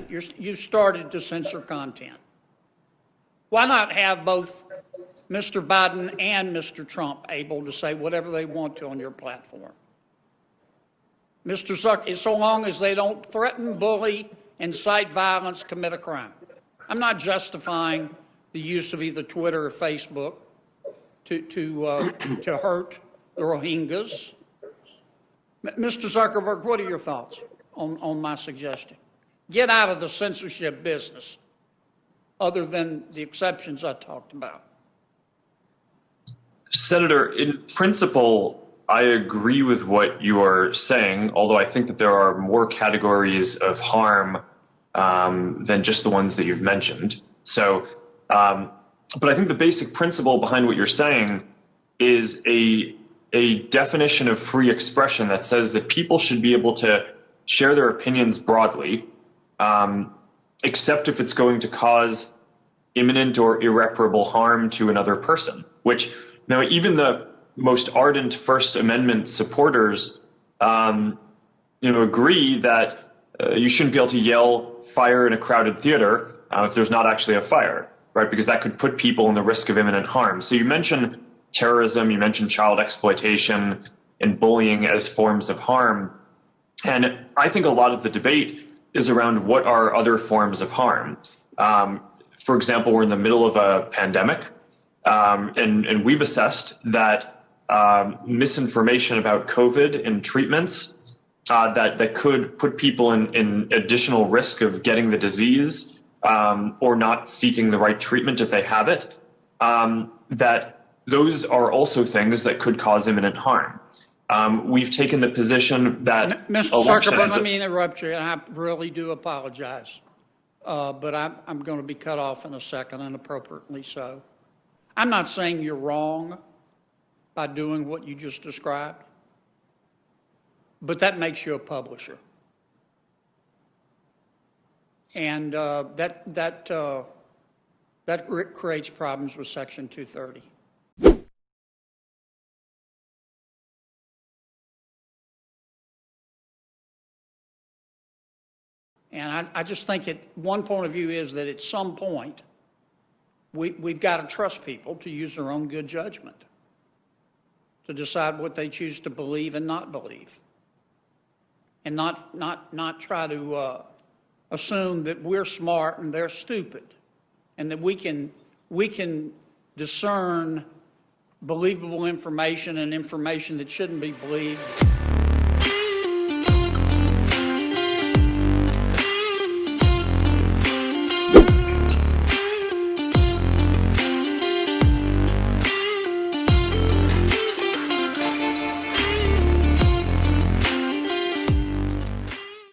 you started to censor content. Why not have both Mr. Biden and Mr. Trump able to say whatever they want to on your platform? Mr. Zucker, so long as they don't threaten, bully, incite violence, commit a crime. I'm not justifying the use of either Twitter or Facebook to hurt the Rohingyas. Mr. Zuckerberg, what are your thoughts on my suggestion? Get out of the censorship business, other than the exceptions I talked about. Senator, in principle, I agree with what you are saying, although I think that there are more categories of harm than just the ones that you've mentioned. So, but I think the basic principle behind what you're saying is a definition of free expression that says that people should be able to share their opinions broadly, except if it's going to cause imminent or irreparable harm to another person, which now even the most ardent First Amendment supporters, agree that you shouldn't be able to yell fire in a crowded theater if there's not actually a fire, right? Because that could put people in the risk of imminent harm. So you mentioned terrorism, you mentioned child exploitation and bullying as forms of harm. And I think a lot of the debate is around what are other forms of harm. For example, we're in the middle of a pandemic, and we've assessed that misinformation about COVID and treatments that could put people in additional risk of getting the disease or not seeking the right treatment if they have it, that those are also things that could cause imminent harm. We've taken the position that... Mr. Zuckerberg, let me interrupt you, and I really do apologize. But I'm going to be cut off in a second, and appropriately so. I'm not saying you're wrong by doing what you just described, but that makes you a publisher. And that creates problems with Section 230. And I just think one point of view is that at some point, we've got to trust people to use their own good judgment, to decide what they choose to believe and not believe, and not try to assume that we're smart and they're stupid, and that we can discern believable information and information that shouldn't be believed.